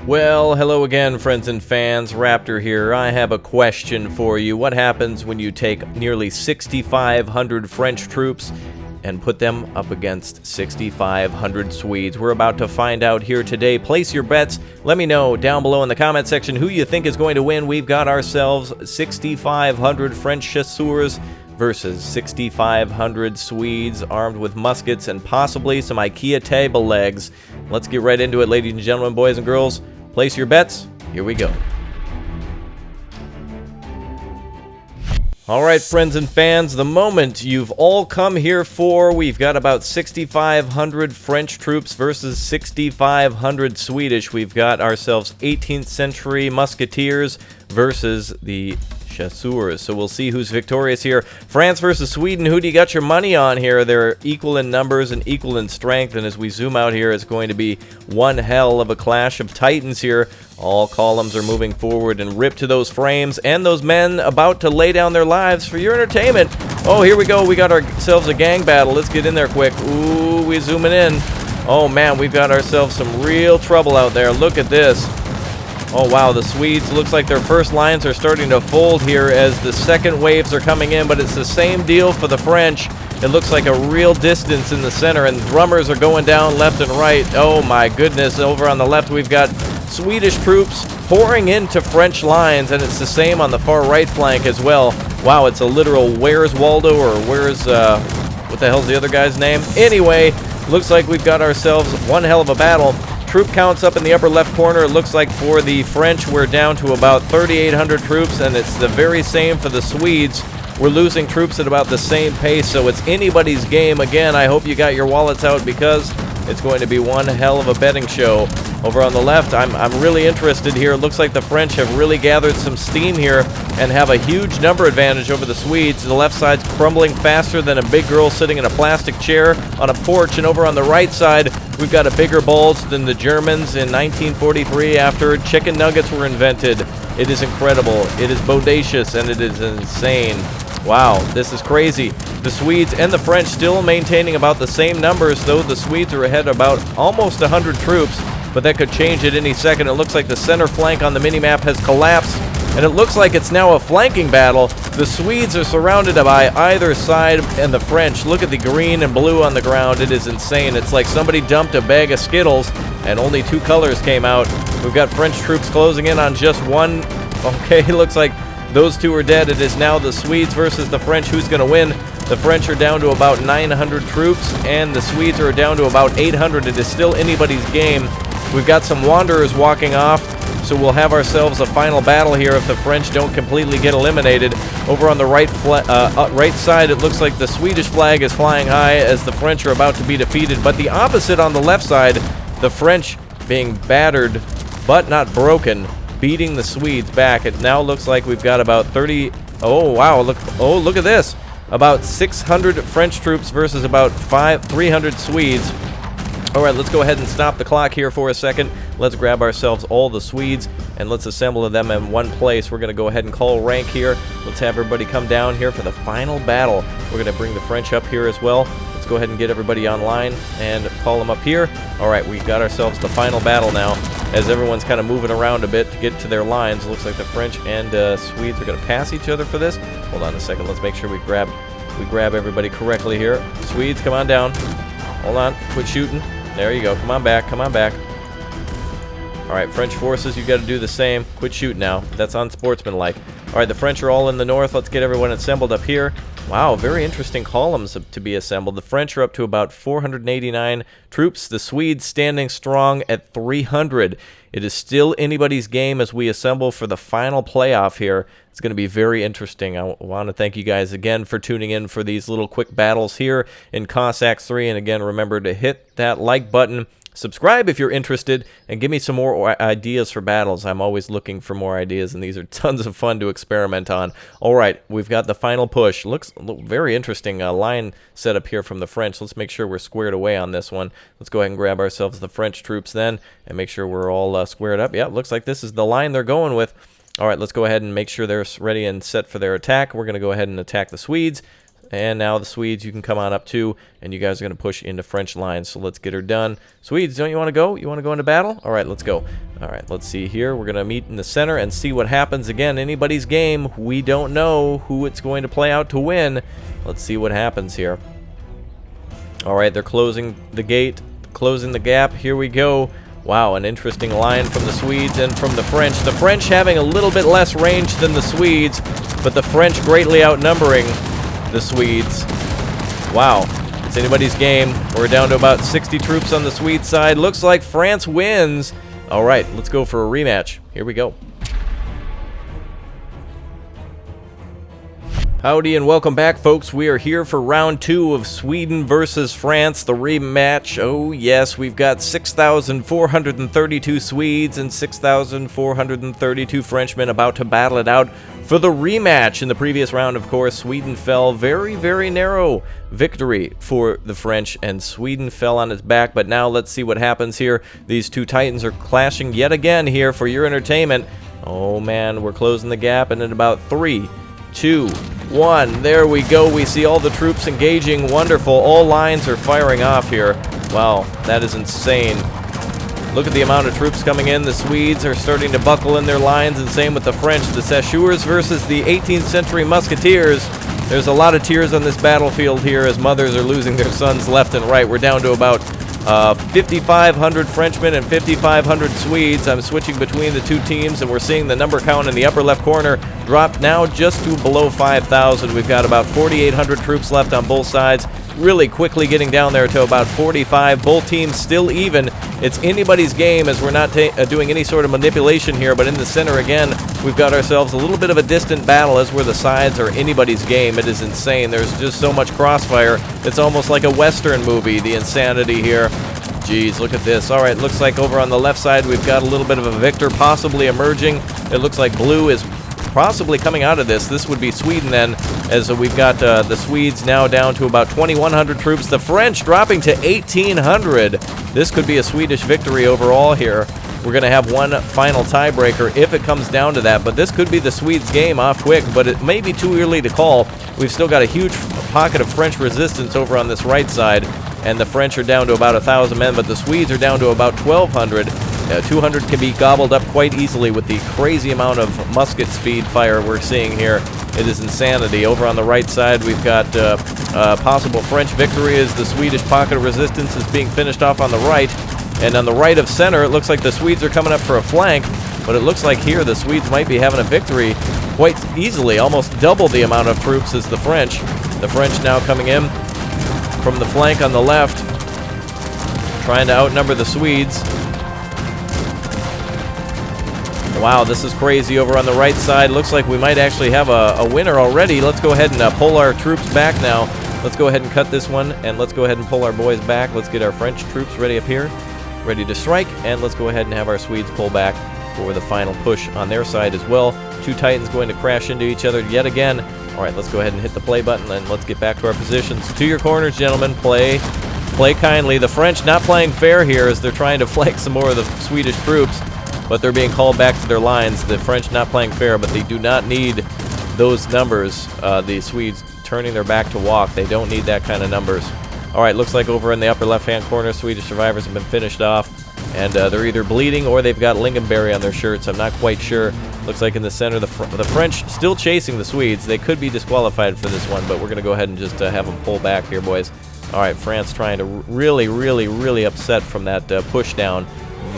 Well, hello again, friends and fans. Raptor here. I have a question for you. What happens when you take nearly 6,500 French troops and put them up against 6,500 Swedes? We're about to find out here today. Place your bets. Let me know down below in the comment section who you think is going to win. We've got ourselves 6,500 French chasseurs versus 6,500 Swedes armed with muskets and possibly some IKEA table legs. Let's get right into it, ladies and gentlemen, boys and girls. Place your bets. Here we go. All right, friends and fans, the moment you've all come here for. We've got about 6,500 French troops versus 6,500 Swedish. We've got ourselves 18th century musketeers versus the chasseurs. So we'll see who's victorious here. France versus Sweden. Who do you got your money on here? They're equal in numbers and equal in strength. And as we zoom out here, it's going to be one hell of a clash of titans here. All columns are moving forward and ripped to those frames and those men about to lay down their lives for your entertainment. Oh, here we go. We got ourselves a gang battle. Let's get in there quick. Ooh, we're zooming in. Oh man, we've got ourselves some real trouble out there. Look at this. Oh wow, the Swedes, looks like their first lines are starting to fold here as the second waves are coming in, but it's the same deal for the French. It looks like a real distance in the center, and drummers are going down left and right. Oh my goodness, over on the left we've got Swedish troops pouring into French lines, and it's the same on the far right flank as well. Wow, it's a literal where's Waldo, or where's, what the hell's the other guy's name? Anyway, looks like we've got ourselves one hell of a battle. Troop counts up in the upper left corner. It looks like for the French, we're down to about 3,800 troops, and it's the very same for the Swedes. We're losing troops at about the same pace, so it's anybody's game. Again, I hope you got your wallets out because it's going to be one hell of a betting show. Over on the left, I'm really interested here. It looks like the French have really gathered some steam here and have a huge number advantage over the Swedes. The left side's crumbling faster than a big girl sitting in a plastic chair on a porch. And over on the right side, we've got a bigger bulge than the Germans in 1943 after chicken nuggets were invented. It is incredible. It is bodacious, and it is insane. Wow, this is crazy. The Swedes and the French still maintaining about the same numbers, though the Swedes are ahead about almost 100 troops. But that could change at any second. It looks like the center flank on the minimap has collapsed, and it looks like it's now a flanking battle. The Swedes are surrounded by either side, and the French, look at the green and blue on the ground. It is insane. It's like somebody dumped a bag of Skittles, and only two colors came out. We've got French troops closing in on just one. Okay, looks like those two are dead. It is now the Swedes versus the French. Who's going to win? The French are down to about 900 troops, and the Swedes are down to about 800. It is still anybody's game. We've got some wanderers walking off, so we'll have ourselves a final battle here if the French don't completely get eliminated. Over on the right side, it looks like the Swedish flag is flying high as the French are about to be defeated. But the opposite on the left side, the French being battered but not broken, beating the Swedes back. It now looks like we've got about 30. Oh wow! Look at this! About 600 French troops versus about 300 Swedes. All right, let's go ahead and stop the clock here for a second. Let's grab ourselves all the Swedes and let's assemble them in one place. We're going to go ahead and call rank here. Let's have everybody come down here for the final battle. We're going to bring the French up here as well. Let's go ahead and get everybody online and call them up here. All right, we've got ourselves the final battle now as everyone's kind of moving around a bit to get to their lines. It looks like the French and Swedes are going to pass each other for this. Hold on a second. Let's make sure we grab everybody correctly here. Swedes, come on down. Hold on. Quit shooting. There you go. Come on back. Come on back. All right, French forces, you got to do the same. Quit shooting now. That's unsportsmanlike. All right, the French are all in the north. Let's get everyone assembled up here. Wow, very interesting columns to be assembled. The French are up to about 489 troops. The Swedes standing strong at 300. It is still anybody's game as we assemble for the final playoff here. It's going to be very interesting. I want to thank you guys again for tuning in for these little quick battles here in Cossacks 3. And again, remember to hit that like button. Subscribe if you're interested, and give me some more ideas for battles. I'm always looking for more ideas, and these are tons of fun to experiment on. All right, we've got the final push. Looks very interesting line set up here from the French. Let's make sure we're squared away on this one. Let's go ahead and grab ourselves the French troops then and make sure we're all squared up. Yeah, looks like this is the line they're going with. All right, let's go ahead and make sure they're ready and set for their attack. We're going to go ahead and attack the Swedes. And now the Swedes, you can come on up too, and you guys are going to push into French lines. So let's get her done. Swedes, don't you want to go? You want to go into battle? All right, let's go. All right, let's see here. We're going to meet in the center and see what happens. Again, anybody's game. We don't know who it's going to play out to win. Let's see what happens here. All right, they're closing the gate, closing the gap. Here we go. Wow, an interesting line from the Swedes and from the French. The French having a little bit less range than the Swedes, but the French greatly outnumbering the Swedes. Wow, it's anybody's game. We're down to about 60 troops on the Swede side. Looks like France wins. All right, let's go for a rematch. Here we go. Howdy and welcome back, folks. We are here for round 2 of Sweden versus France, the rematch. Oh yes, we've got 6,432 Swedes and 6,432 Frenchmen about to battle it out for the rematch. In the previous round, of course, Sweden fell. Very, very narrow victory for the French, and Sweden fell on its back. But now let's see what happens here. These two titans are clashing yet again here for your entertainment. Oh man, we're closing the gap, and in about 3, 2, 1. There we go. We see all the troops engaging. Wonderful. All lines are firing off here. Wow, that is insane. Look at the amount of troops coming in. The Swedes are starting to buckle in their lines, and same with the French. The Chasseurs versus the 18th century musketeers. There's a lot of tears on this battlefield here as mothers are losing their sons left and right. We're down to about 5,500 Frenchmen and 5,500 Swedes. I'm switching between the two teams, and we're seeing the number count in the upper left corner drop now just to below 5,000. We've got about 4,800 troops left on both sides. Really quickly getting down there to about 45. Both teams still even. It's anybody's game as we're not doing any sort of manipulation here, but in the center again, we've got ourselves a little bit of a distant battle as where the sides are anybody's game. It is insane. There's just so much crossfire. It's almost like a Western movie, the insanity here. Jeez, look at this. All right, looks like over on the left side, we've got a little bit of a victor possibly emerging. It looks like blue is possibly coming out of this. This would be Sweden then, as we've got the Swedes now down to about 2,100 troops. The French dropping to 1,800. This could be a Swedish victory overall here. We're going to have one final tiebreaker if it comes down to that, but this could be the Swedes' game off quick, but it may be too early to call. We've still got a huge pocket of French resistance over on this right side, and the French are down to about 1,000 men, but the Swedes are down to about 1,200. 200 can be gobbled up quite easily with the crazy amount of musket speed fire we're seeing here. It is insanity. Over on the right side, we've got possible French victory as the Swedish pocket of resistance is being finished off on the right. And on the right of center, it looks like the Swedes are coming up for a flank, but it looks like here the Swedes might be having a victory quite easily, almost double the amount of troops as the French. The French now coming in from the flank on the left, trying to outnumber the Swedes. Wow, this is crazy over on the right side. Looks like we might actually have a winner already. Let's go ahead and pull our troops back now. Let's go ahead and cut this one, and let's go ahead and pull our boys back. Let's get our French troops ready up here, ready to strike, and let's go ahead and have our Swedes pull back for the final push on their side as well. Two Titans going to crash into each other yet again. All right, let's go ahead and hit the play button, and let's get back to our positions. To your corners, gentlemen. Play kindly. The French not playing fair here as they're trying to flank some more of the Swedish troops, but they're being called back to their lines. The French not playing fair, but they do not need those numbers. The Swedes turning their back to walk. They don't need that kind of numbers. All right, looks like over in the upper left-hand corner, Swedish survivors have been finished off, and they're either bleeding or they've got lingonberry on their shirts. I'm not quite sure. Looks like in the center, the French still chasing the Swedes. They could be disqualified for this one, but we're going to go ahead and just have them pull back here, boys. All right, France trying to really upset from that push down.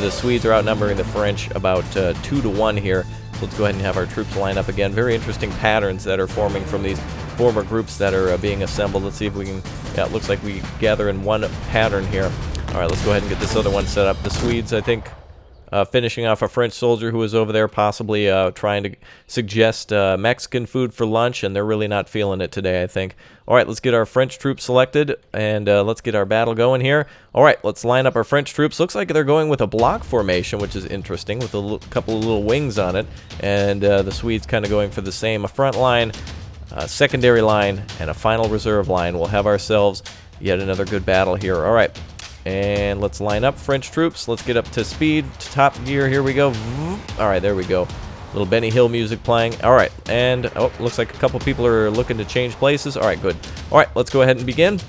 The Swedes are outnumbering the French about 2-to-1 here. So let's go ahead and have our troops line up again. Very interesting patterns that are forming from these former groups that are being assembled. Let's see if we can... Yeah, it looks like we gather in one pattern here. All right, let's go ahead and get this other one set up. The Swedes, I think, finishing off a French soldier who was over there possibly trying to suggest Mexican food for lunch, and they're really not feeling it today, I think. All right, let's get our French troops selected, and let's get our battle going here. All right, let's line up our French troops. Looks like they're going with a block formation, which is interesting, with a couple of little wings on it, and the Swedes kind of going for the same. A front line, a secondary line, and a final reserve line. We'll have ourselves yet another good battle here. All right. And let's line up French troops. Let's get up to speed, to top gear. Here we go. All right, there we go. Little Benny Hill music playing. All right, and oh, looks like a couple people are looking to change places. All right, good. All right, let's go ahead and begin.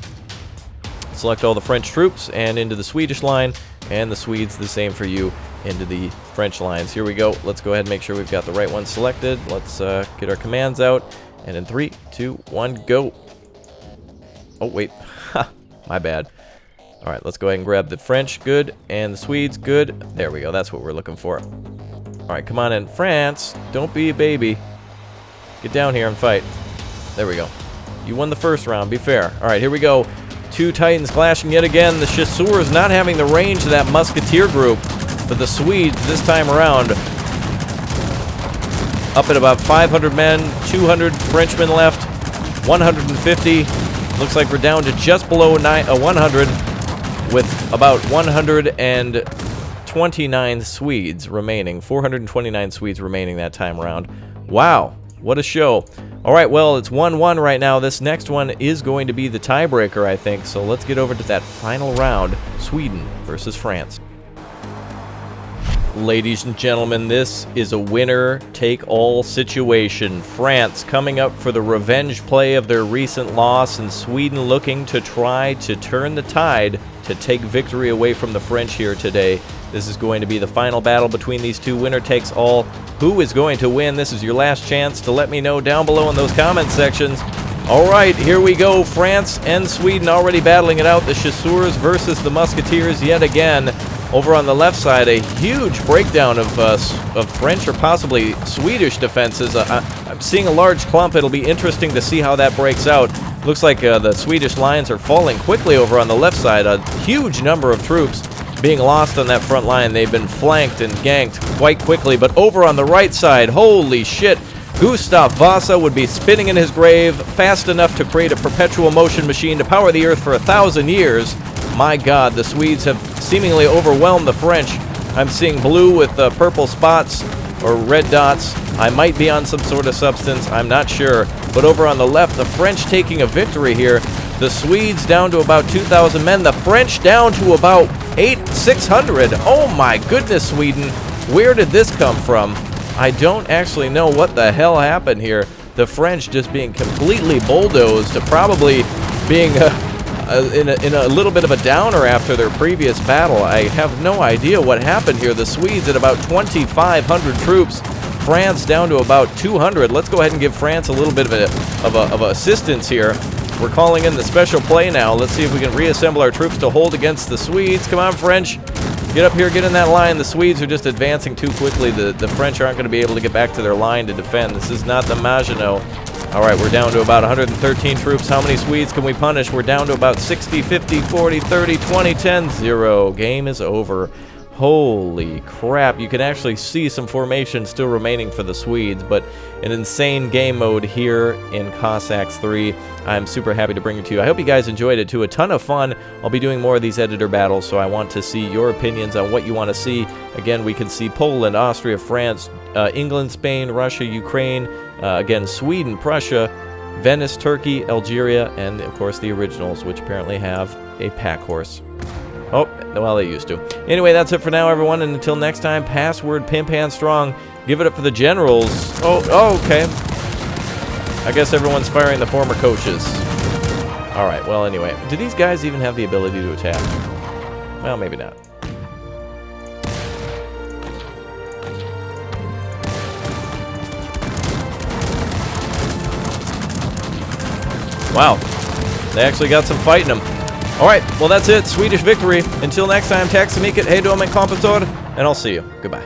Select all the French troops and into the Swedish line, and the Swedes the same for you into the French lines. Here we go. Let's go ahead and make sure we've got the right one selected. Let's get our commands out, and in 3, 2, 1, go. Oh wait, ha, my bad. All right, let's go ahead and grab the French, good, and the Swedes, good. There we go. That's what we're looking for. All right, come on in. France, don't be a baby. Get down here and fight. There we go. You won the first round. Be fair. All right, here we go. 2 Titans clashing yet again. The Chasseurs not having the range of that Musketeer group, but the Swedes this time around up at about 500 men, 200 Frenchmen left, 150. Looks like we're down to just below 100 with about 129 Swedes remaining. 429 Swedes remaining that time around. Wow, what a show. All right, well, it's 1-1 right now. This next one is going to be the tiebreaker, I think. So let's get over to that final round, Sweden versus France. Ladies and gentlemen, this is a winner-take-all situation. France coming up for the revenge play of their recent loss, and Sweden looking to try to turn the tide to take victory away from the French here today. This is going to be the final battle between these two. Winner takes all. Who is going to win? This is your last chance to let me know down below in those comment sections. All right, here we go. France and Sweden already battling it out. The Chasseurs versus the Musketeers yet again. Over on the left side, a huge breakdown of French or possibly Swedish defenses. I'm seeing a large clump. It'll be interesting to see how that breaks out. Looks like the Swedish lines are falling quickly over on the left side. A huge number of troops being lost on that front line. They've been flanked and ganked quite quickly. But over on the right side, holy shit, Gustav Vasa would be spinning in his grave fast enough to create a perpetual motion machine to power the earth for 1,000 years. My God, the Swedes have seemingly overwhelmed the French. I'm seeing blue with purple spots or red dots. I might be on some sort of substance, I'm not sure. But over on the left, the French taking a victory here. The Swedes down to about 2,000 men. The French down to about 600. Oh my goodness, Sweden. Where did this come from? I don't actually know what the hell happened here. The French just being completely bulldozed to probably being in a little bit of a downer after their previous battle. I have no idea what happened here. The Swedes at about 2,500 troops. France down to about 200. Let's go ahead and give France a little bit of assistance here. We're calling in the special play now. Let's see if we can reassemble our troops to hold against the Swedes. Come on, French. Get up here, get in that line. The Swedes are just advancing too quickly. The French aren't going to be able to get back to their line to defend. This is not the Maginot. All right, we're down to about 113 troops. How many Swedes can we punish? We're down to about 60, 50, 40, 30, 20, 10, 0. Game is over. Holy crap. You can actually see some formation still remaining for the Swedes, but an insane game mode here in Cossacks 3. I'm super happy to bring it to you. I hope you guys enjoyed it too. A ton of fun. I'll be doing more of these editor battles, so I want to see your opinions on what you want to see. Again, we can see Poland, Austria, France, England, Spain, Russia, Ukraine, again, Sweden, Prussia, Venice, Turkey, Algeria, and of course the originals, which apparently have a pack horse. Oh, well, they used to. Anyway, that's it for now, everyone, and until next time, password Pimpan Strong. Give it up for the generals. Oh, okay. I guess everyone's firing the former coaches. All right, well, anyway. Do these guys even have the ability to attack? Well, maybe not. Wow. They actually got some fight in them. Alright, well that's it. Swedish victory. Until next time, tack så mycket. Hej då, min kompisar. And I'll see you. Goodbye.